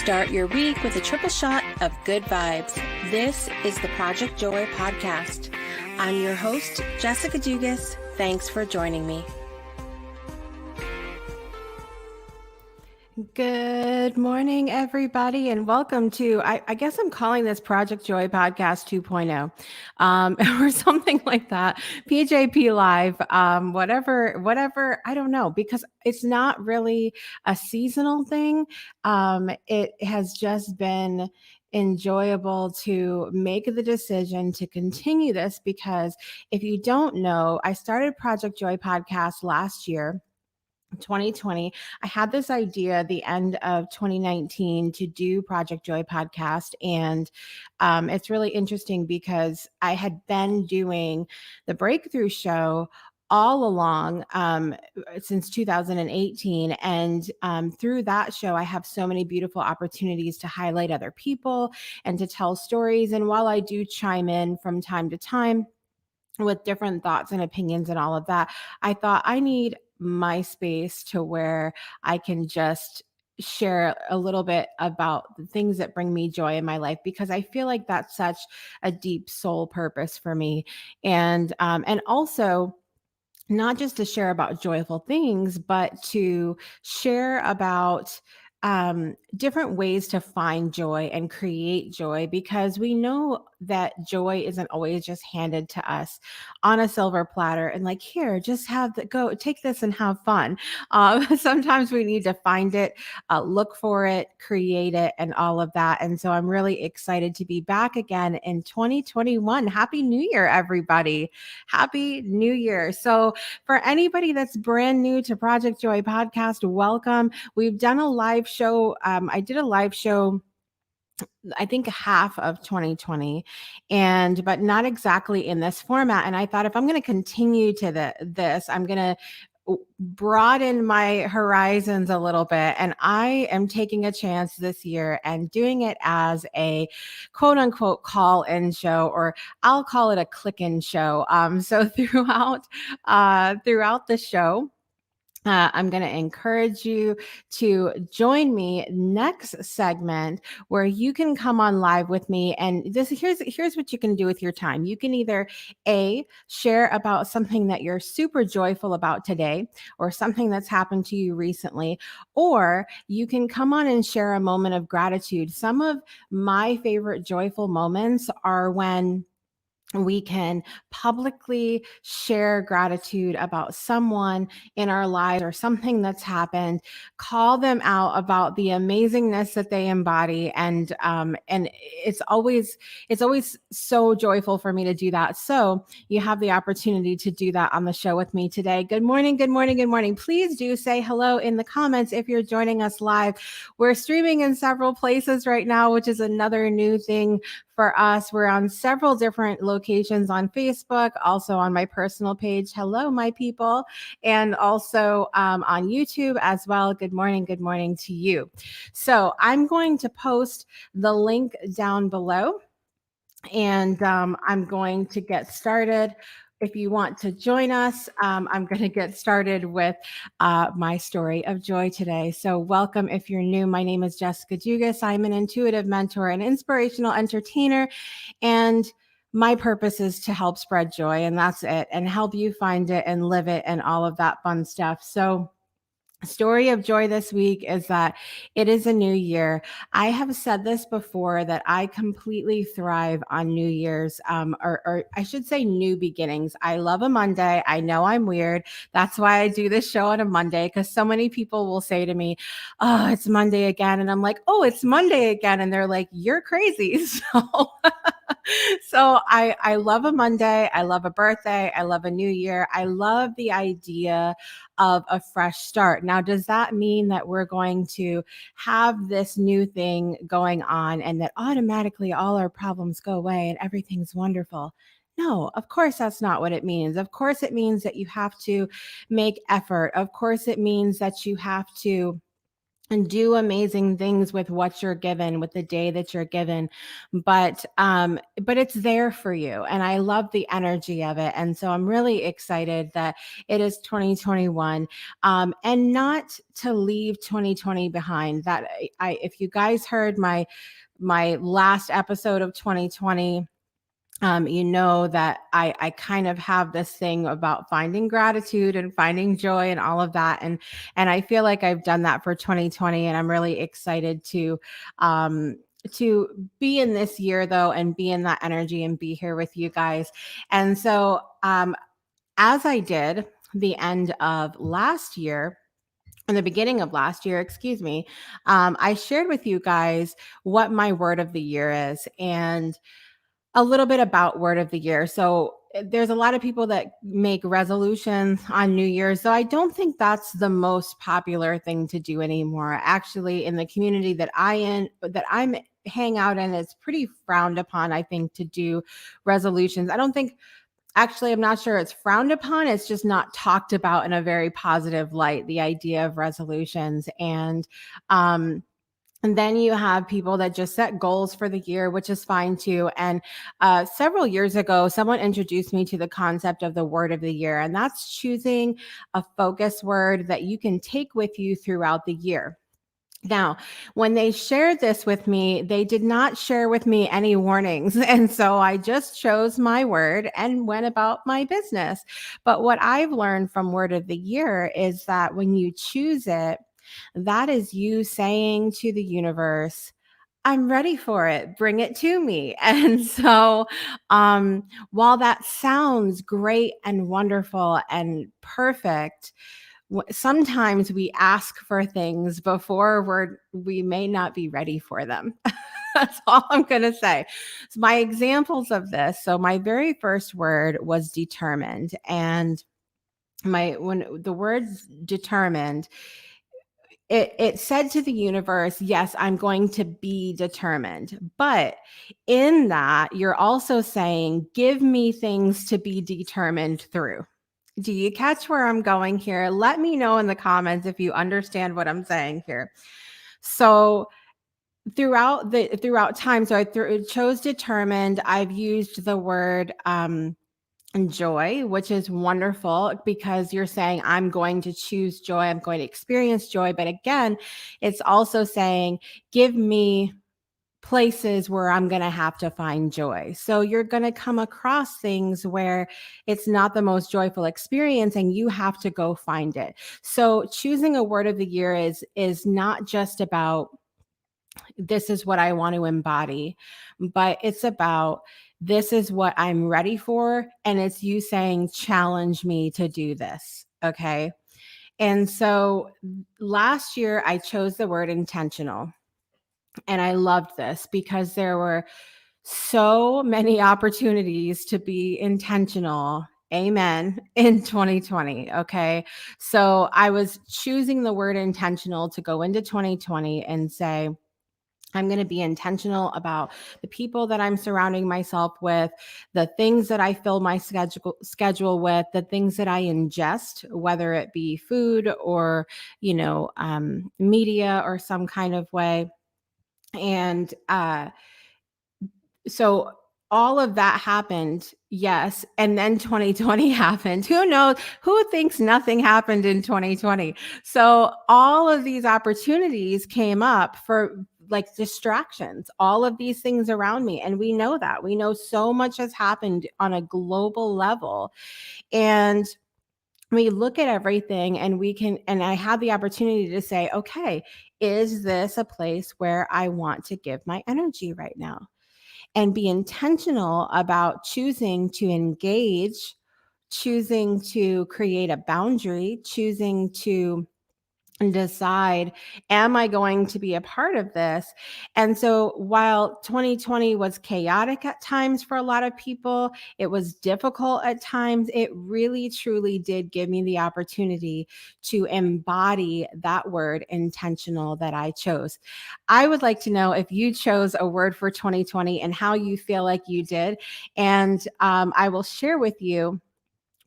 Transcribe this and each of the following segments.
Start your week with a triple shot of good vibes. This is the Project Joy podcast. I'm your host, Jessica Dugas. Thanks for joining me. Good morning, everybody, and welcome to, I guess I'm calling this Project Joy Podcast 2.0, or something like that. PJP Live, whatever, I don't know, because it's not really a seasonal thing. It has just been enjoyable to make the decision to continue this because if you don't know, I started Project Joy Podcast last year. 2020. I had this idea at the end of 2019 to do Project Joy podcast. And it's really interesting because I had been doing the Breakthrough Show all along since 2018. And through that show, I have so many beautiful opportunities to highlight other people and to tell stories. And while I do chime in from time to time with different thoughts and opinions and all of that, I thought I need my space to where I can just share a little bit about the things that bring me joy in my life because I feel like that's such a deep soul purpose for me. And also not just to share about joyful things, but to share about different ways to find joy and create joy because we know that joy isn't always just handed to us on a silver platter and like, here, just go take this and have fun. Sometimes we need to find it, look for it, create it, and all of that. And so I'm really excited to be back again in 2021. Happy New Year, everybody. Happy New Year. So for anybody that's brand new to Project Joy Podcast, welcome. We've done a live show. I did a live show I think half of 2020 but not exactly in this format. And I thought if I'm going to continue to this, I'm going to broaden my horizons a little bit. And I am taking a chance this year and doing it as a quote unquote call-in show, or I'll call it a click-in show. So throughout the show, I'm going to encourage you to join me next segment where you can come on live with me. And here's what you can do with your time. You can either share about something that you're super joyful about today or something that's happened to you recently, or you can come on and share a moment of gratitude. Some of my favorite joyful moments are when we can publicly share gratitude about someone in our lives or something that's happened, call them out about the amazingness that they embody. And it's always so joyful for me to do that. So you have the opportunity to do that on the show with me today. Good morning, good morning, good morning. Please do say hello in the comments if you're joining us live. We're streaming in several places right now, which is another new thing for us. We're on several different locations on Facebook, also on my personal page. Hello, my people. And also on YouTube as well. Good morning to you. So I'm going to post the link down below and I'm going to get started. If you want to join us, I'm going to get started with my story of joy today. So welcome if you're new. My name is Jessica Dugas. I'm an intuitive mentor and inspirational entertainer. And my purpose is to help spread joy, and that's it, and help you find it and live it and all of that fun stuff. So story of joy this week is that it is a new year. I have said this before that I completely thrive on New Year's, or I should say new beginnings. I love a Monday. I know I'm weird. That's why I do this show on a Monday, because so many people will say to me, oh, it's Monday again. And I'm like, oh, it's Monday again. And they're like, you're crazy. So I love a Monday. I love a birthday. I love a new year. I love the idea of a fresh start. Now, does that mean that we're going to have this new thing going on and that automatically all our problems go away and everything's wonderful? No, of course, that's not what it means. Of course, it means that you have to make effort. Of course, it means that you have to and do amazing things with what you're given, with the day that you're given. But it's there for you, and I love the energy of it. And so I'm really excited that it is 2021, and not to leave 2020 behind. That if you guys heard my last episode of 2020, you know that I kind of have this thing about finding gratitude and finding joy and all of that, and I feel like I've done that for 2020, and I'm really excited um, to be in this year though, and be in that energy and be here with you guys. And so, as I did the end of last year, in the beginning of last year, excuse me, I shared with you guys what my word of the year is, and a little bit about word of the year. So there's a lot of people that make resolutions on New Year's. So I don't think that's the most popular thing to do anymore. Actually, in the community that I'm hang out in, it's pretty frowned upon, I think, to do resolutions. I don't think Actually, I'm not sure it's frowned upon. It's just not talked about in a very positive light, the idea of resolutions. Um and then you have people that just set goals for the year, which is fine too. And several years ago, someone introduced me to the concept of the word of the year, and that's choosing a focus word that you can take with you throughout the year. Now, when they shared this with me, they did not share with me any warnings. And so I just chose my word and went about my business. But what I've learned from Word of the Year is that when you choose it, that is you saying to the universe, I'm ready for it. Bring it to me. And so, while that sounds great and wonderful and perfect, sometimes we ask for things before we may not be ready for them. That's all I'm going to say. So my examples of this. So my very first word was determined, and my when the words determined, it said to the universe, yes, I'm going to be determined. But in that, you're also saying, give me things to be determined through. Do you catch where I'm going here? Let me know in the comments if you understand what I'm saying here. So throughout time, so chose determined. I've used the word joy, which is wonderful because you're saying I'm going to choose joy, I'm going to experience joy. But again, it's also saying give me places where I'm going to have to find joy. So you're going to come across things where it's not the most joyful experience and you have to go find it. So choosing a word of the year is not just about this is what I want to embody, but it's about this is what I'm ready for, and it's you saying challenge me to do this, okay? And so last year I chose the word intentional. And I loved this because there were so many opportunities to be intentional. Amen. In 2020. Okay. So I was choosing the word intentional to go into 2020 and say, I'm going to be intentional about the people that I'm surrounding myself with, the things that I fill my schedule with, the things that I ingest, whether it be food or, media or some kind of way. And so all of that happened, yes, and then 2020 happened. Who knows? Who thinks nothing happened in 2020? So all of these opportunities came up for like distractions, all of these things around me, and we know that. We know so much has happened on a global level, and we look at everything and I had the opportunity to say, okay, is this a place where I want to give my energy right now? And be intentional about choosing to engage, choosing to create a boundary, choosing to decide, am I going to be a part of this? And so while 2020 was chaotic at times for a lot of people, it was difficult at times, it really truly did give me the opportunity to embody that word intentional that I chose. I would like to know if you chose a word for 2020 and how you feel like you did. And I will share with you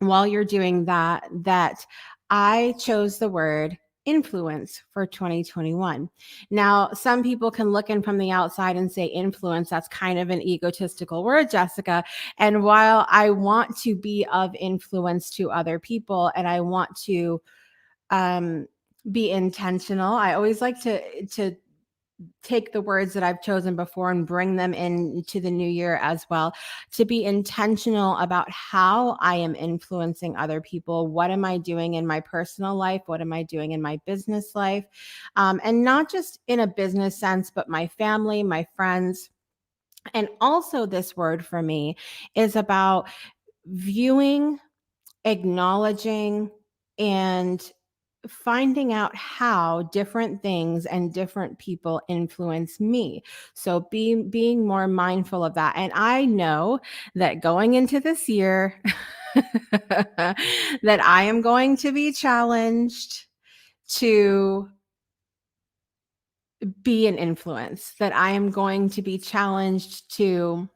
while you're doing that I chose the word influence for 2021. Now, some people can look in from the outside and say influence, that's kind of an egotistical word, Jessica. And while I want to be of influence to other people and I want to um, be intentional, I always like to take the words that I've chosen before and bring them into the new year as well, to be intentional about how I am influencing other people. What am I doing in my personal life? What am I doing in my business life? And not just in a business sense, but my family, my friends. And also, this word for me is about viewing, acknowledging, and finding out how different things and different people influence me. So being more mindful of that. And I know that going into this year that I am going to be challenged to be an influence, that I am going to be challenged to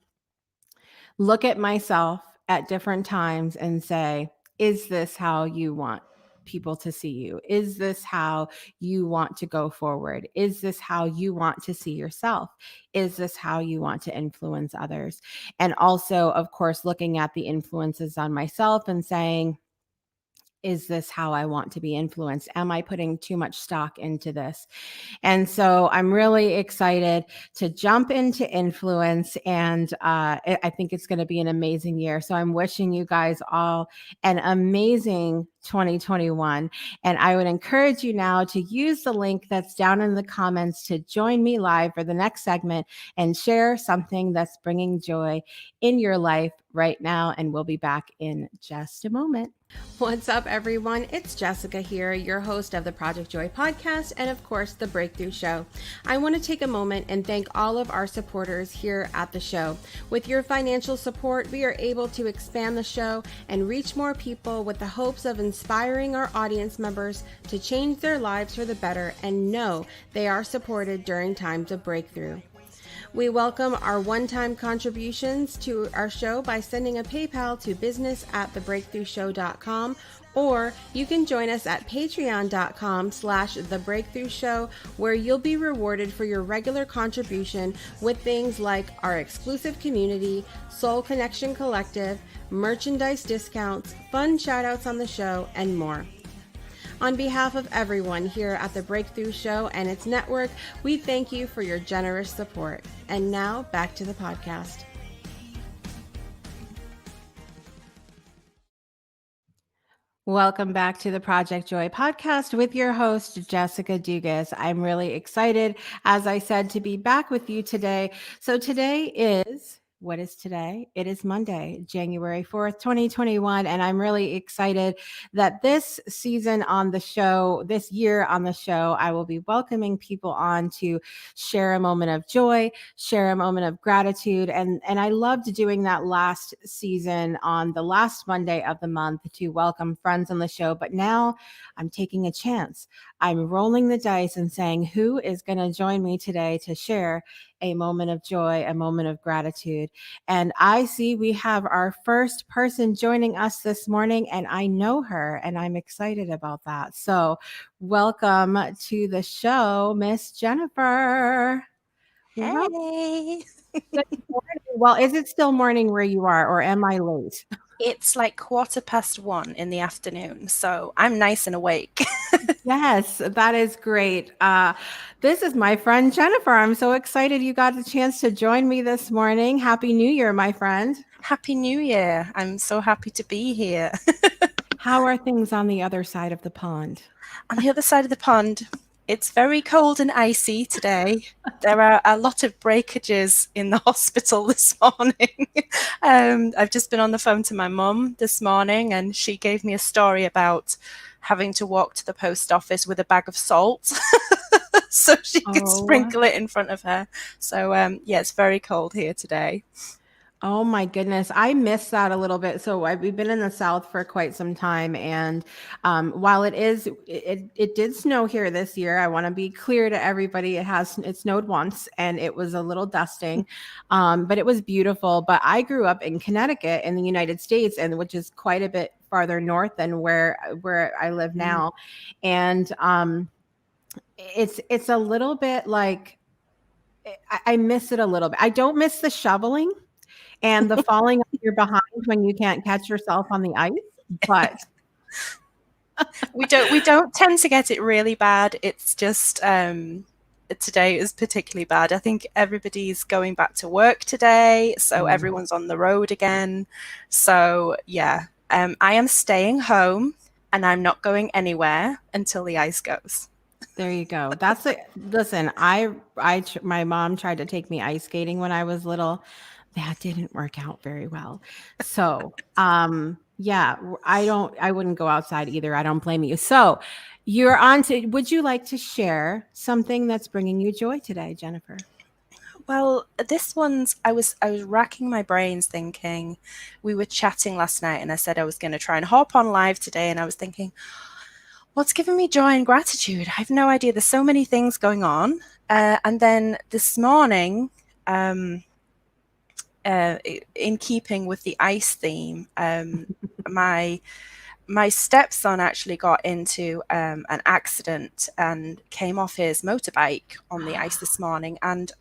look at myself at different times and say, is this how you want people to see you? Is this how you want to go forward? Is this how you want to see yourself? Is this how you want to influence others? And also, of course, looking at the influences on myself and saying, is this how I want to be influenced? Am I putting too much stock into this? And so I'm really excited to jump into influence. And I think it's going to be an amazing year. So I'm wishing you guys all an amazing 2021. And I would encourage you now to use the link that's down in the comments to join me live for the next segment and share something that's bringing joy in your life right now. And we'll be back in just a moment. What's up, everyone? It's Jessica here, your host of the Project Joy podcast and, of course, the Breakthrough Show. I want to take a moment and thank all of our supporters here at the show. With your financial support, we are able to expand the show and reach more people with the hopes of inspiring our audience members to change their lives for the better and know they are supported during times of breakthrough. We welcome our one-time contributions to our show by sending a PayPal to business@thebreakthroughshow.com, or you can join us at patreon.com/thebreakthroughshow, where you'll be rewarded for your regular contribution with things like our exclusive community, Soul Connection Collective, merchandise discounts, fun shout-outs on the show, and more. On behalf of everyone here at the Breakthrough Show and its network, we thank you for your generous support. And now, back to the podcast. Welcome back to the Project Joy podcast with your host, Jessica Dugas. I'm really excited, as I said, to be back with you today. So today is... What is today? It is Monday, January 4th, 2021. And I'm really excited that this season on the show, this year on the show, I will be welcoming people on to share a moment of joy, share a moment of gratitude. And I loved doing that last season on the last Monday of the month to welcome friends on the show. But now I'm taking a chance. I'm rolling the dice and saying, who is going to join me today to share a moment of joy, a moment of gratitude? And I see we have our first person joining us this morning, and I know her, and I'm excited about that. So welcome to the show, Miss Jennifer. Hey. Good morning. Well, is it still morning where you are, or am I late? It's like 1:15 in the afternoon, so I'm nice and awake. Yes, that is great. This is my friend Jennifer. I'm so excited you got the chance to join me this morning. Happy New Year, my friend. Happy New Year. I'm so happy to be here. How are things on the other side of the pond? On the other side of the pond, it's very cold and icy today. There are a lot of breakages in the hospital this morning. I've just been on the phone to my mum this morning, and she gave me a story about having to walk to the post office with a bag of salt so she could sprinkle it in front of her. So, yeah, it's very cold here today. Oh my goodness. I miss that a little bit. So we've been in the South for quite some time. And while it did snow here this year, I want to be clear to everybody, it snowed once and it was a little dusting, but it was beautiful. But I grew up in Connecticut in the United States, and which is quite a bit farther north than where I live Mm. now, and it's a little bit like I miss it a little bit. I don't miss the shoveling and the falling on your behind when you can't catch yourself on the ice, but We don't tend to get it really bad. It's just today is particularly bad. I think everybody's going back to work today, so mm, everyone's on the road again. So yeah, I am staying home and I'm not going anywhere until the ice goes. there you go. Listen, my mom tried to take me ice skating when I was little. That didn't work out very well. So, yeah, I wouldn't go outside either. I don't blame you. So, would you like to share something that's bringing you joy today, Jennifer? Well, this one's I was racking my brains thinking we were chatting last night and I said I was going to try and hop on live today and I was thinking what's giving me joy and gratitude? I have no idea. There's so many things going on. And then this morning, um, in keeping with the ice theme, my my stepson actually got into an accident and came off his motorbike on the ice this morning, and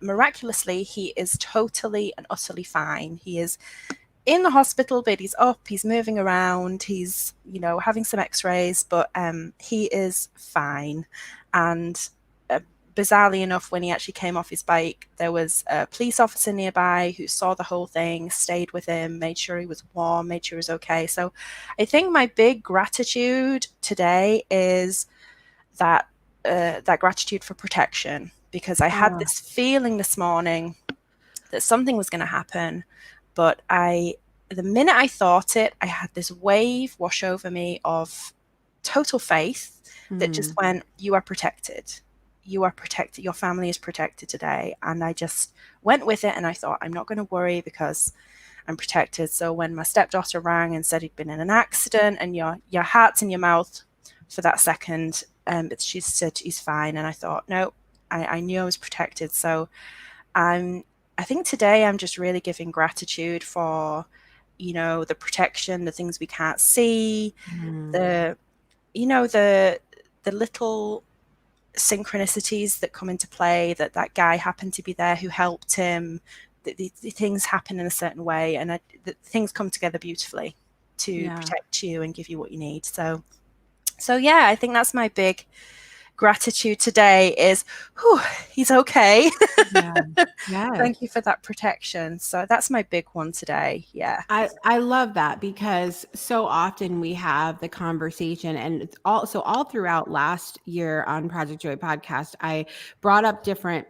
miraculously he is totally and utterly fine. He is in the hospital, but he's up, he's moving around, he's, having some x-rays, but he is fine. And bizarrely enough, when he actually came off his bike, there was a police officer nearby who saw the whole thing, stayed with him, made sure he was warm, made sure he was okay. So I think my big gratitude today is that gratitude for protection, because I had Oh, this feeling this morning that something was going to happen, but the minute I thought it, I had this wave wash over me of total faith that just mm, went, you are protected. You are protected. Your family is protected today. And I just went with it and I thought, I'm not going to worry because I'm protected. So when my stepdaughter rang and said he'd been in an accident, and your heart's in your mouth for that second, she said he's fine. And I thought, no, I knew I was protected. So I'm I think today I'm just really giving gratitude for, the protection, the things we can't see, mm, the the little synchronicities that come into play, that guy happened to be there who helped him, that the things happen in a certain way, and that things come together beautifully to yeah, protect you and give you what you need. So yeah, I think that's my big gratitude today is, whew, he's okay. yeah, yes. Thank you for that protection. So that's my big one today. Yeah. I love that because so often we have the conversation, and it's all throughout last year on Project Joy podcast, I brought up different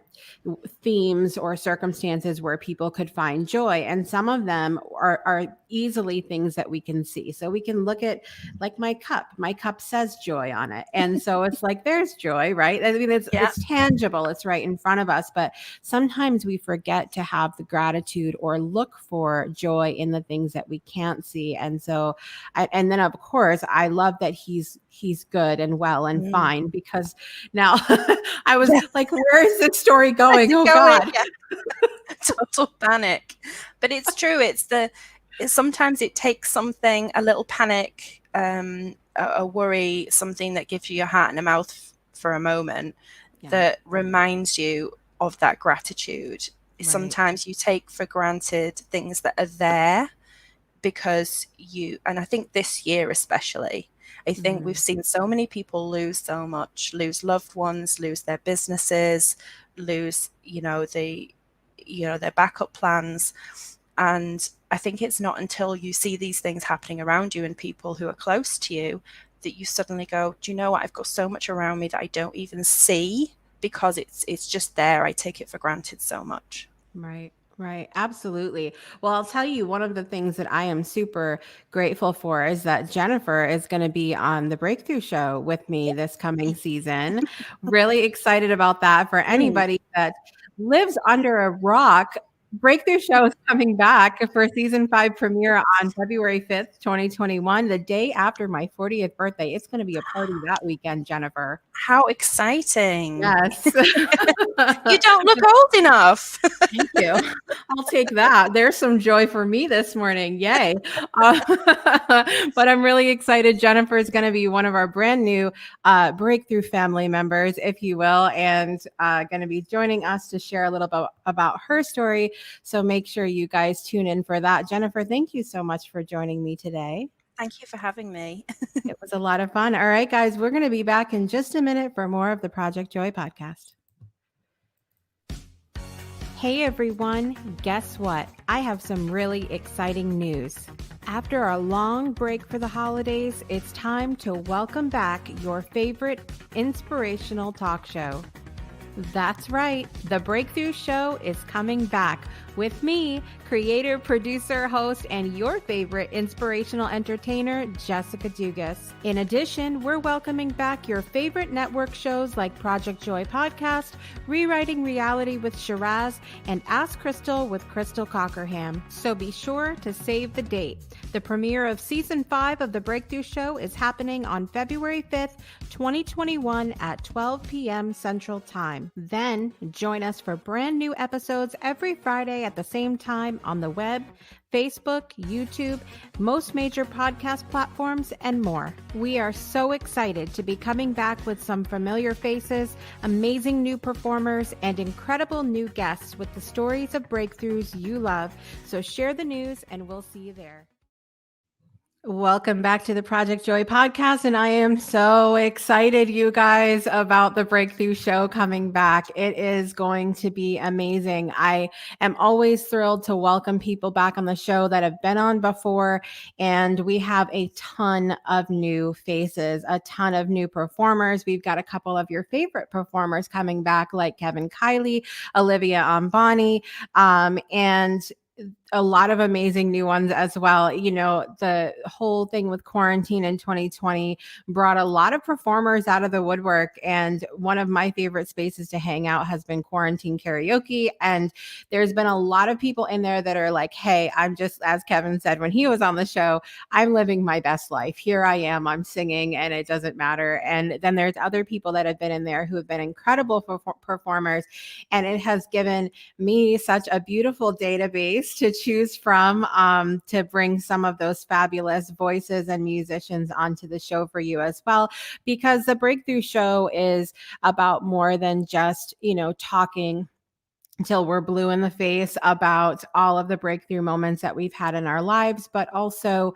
themes or circumstances where people could find joy, and some of them are easily things that we can see. So we can look at, like, my cup says joy on it, and so it's like there's joy, right? I mean, Yeah. it's tangible, it's right in front of us, but sometimes we forget to have the gratitude or look for joy in the things that we can't see. And so and then of course I love that he's good and well and Mm. fine, because now I was Yeah. like, where is this story Where's going? it Oh going? God. Yeah. Total panic. But it's true. Sometimes it takes something, a little panic, a worry, something that gives you your heart in a mouth for a moment, Yeah, that reminds you of that gratitude. right. Sometimes you take for granted things that are there because and I think this year especially, I think we've Mhm. seen so many people lose so much, lose loved ones, lose their businesses, lose, their backup plans. And I think it's not until you see these things happening around you and people who are close to you that you suddenly go, do you know what? I've got so much around me that I don't even see because it's just there. I take it for granted so much. Right, right. Absolutely. Well, I'll tell you, one of the things that I am super grateful for is that Jennifer is going to be on the Breakthrough Show with me this coming season. Really excited about that. For Mm. anybody that lives under a rock, Breakthrough Show is coming back for season 5 premiere on February 5th, 2021, the day after my 40th birthday. It's going to be a party that weekend, Jennifer. How exciting. Yes. You don't look old enough. Thank you. I'll take that. There's some joy for me this morning. Yay. But I'm really excited. Jennifer is going to be one of our brand new Breakthrough family members, if you will, and going to be joining us to share a little bit about her story. So make sure you guys tune in for that. Jennifer, thank you so much for joining me today. Thank you for having me. It was a lot of fun. All right, guys, we're going to be back in just a minute for more of the Project Joy podcast. Hey everyone, guess what? I have some really exciting news. After a long break for the holidays, it's time to welcome back your favorite inspirational talk show. That's right, The Breakthrough Show is coming back with me, creator, producer, host, and your favorite inspirational entertainer, Jessica Dugas. In addition, we're welcoming back your favorite network shows like Project Joy Podcast, Rewriting Reality with Shiraz, and Ask Crystal with Crystal Cockerham. So be sure to save the date. The premiere of Season 5 of The Breakthrough Show is happening on February 5th, 2021 at 12 p.m. Central Time. Then join us for brand new episodes every Friday at the same time on the web, Facebook, YouTube, most major podcast platforms, and more. We are so excited to be coming back with some familiar faces, amazing new performers, and incredible new guests with the stories of breakthroughs you love. So share the news and we'll see you there. Welcome back to the Project Joy podcast. And I am so excited, you guys, about the Breakthrough Show coming back. It is going to be amazing. I am always thrilled to welcome people back on the show that have been on before. And we have a ton of new faces, a ton of new performers. We've got a couple of your favorite performers coming back, like Kevin Kiley, Olivia Ambani, and a lot of amazing new ones as well. You know, the whole thing with quarantine in 2020 brought a lot of performers out of the woodwork. And one of my favorite spaces to hang out has been quarantine karaoke. And there's been a lot of people in there that are like, hey, I'm just, as Kevin said when he was on the show, I'm living my best life. Here I am, I'm singing and it doesn't matter. And then there's other people that have been in there who have been incredible performers. And it has given me such a beautiful database to choose from to bring some of those fabulous voices and musicians onto the show for you as well, because the Breakthrough Show is about more than just, you know, talking until we're blue in the face about all of the breakthrough moments that we've had in our lives, but also,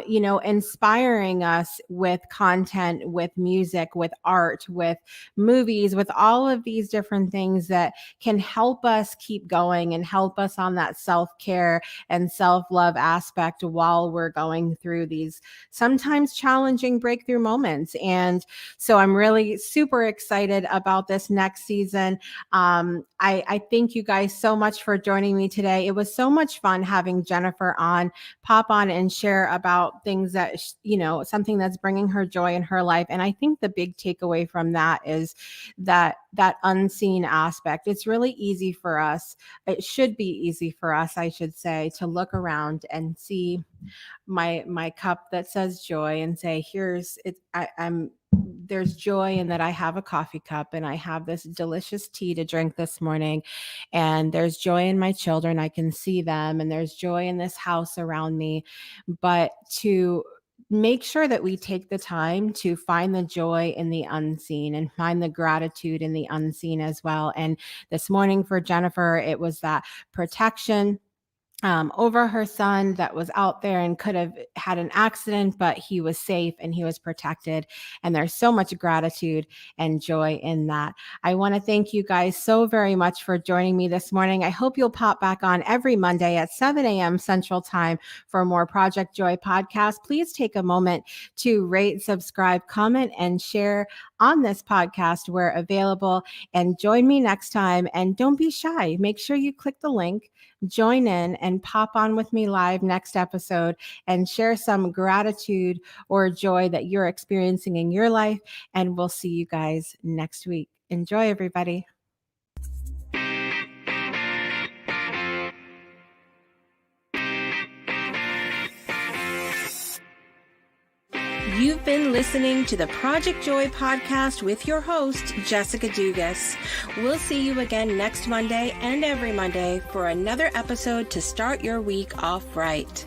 you know, inspiring us with content, with music, with art, with movies, with all of these different things that can help us keep going and help us on that self-care and self-love aspect while we're going through these sometimes challenging breakthrough moments. So I'm really super excited about this next season. I thank you guys so much for joining me today. It was so much fun having Jennifer pop on and share about things that, you know, something that's bringing her joy in her life. And I think the big takeaway from that is that unseen aspect. It's really easy for us. It should be easy for us, I should say, to look around and see my cup that says joy and say, here's it. There's joy in that I have a coffee cup and I have this delicious tea to drink this morning. And there's joy in my children. I can see them, and there's joy in this house around me. But to make sure that we take the time to find the joy in the unseen and find the gratitude in the unseen as well. And this morning for Jennifer, it was that protection over her son that was out there and could have had an accident, but he was safe and he was protected. And there's so much gratitude and joy in that. I want to thank you guys so very much for joining me this morning. I hope you'll pop back on every Monday at 7 a.m. Central Time for more Project Joy podcast. Please take a moment to rate, subscribe, comment, and share on this podcast where available. And join me next time. And don't be shy. Make sure you click the link, join in, and pop on with me live next episode and share some gratitude or joy that you're experiencing in your life. And we'll see you guys next week. Enjoy, everybody. been listening to the Project Joy podcast with your host, Jessica Dugas. We'll see you again next Monday and every Monday for another episode to start your week off right.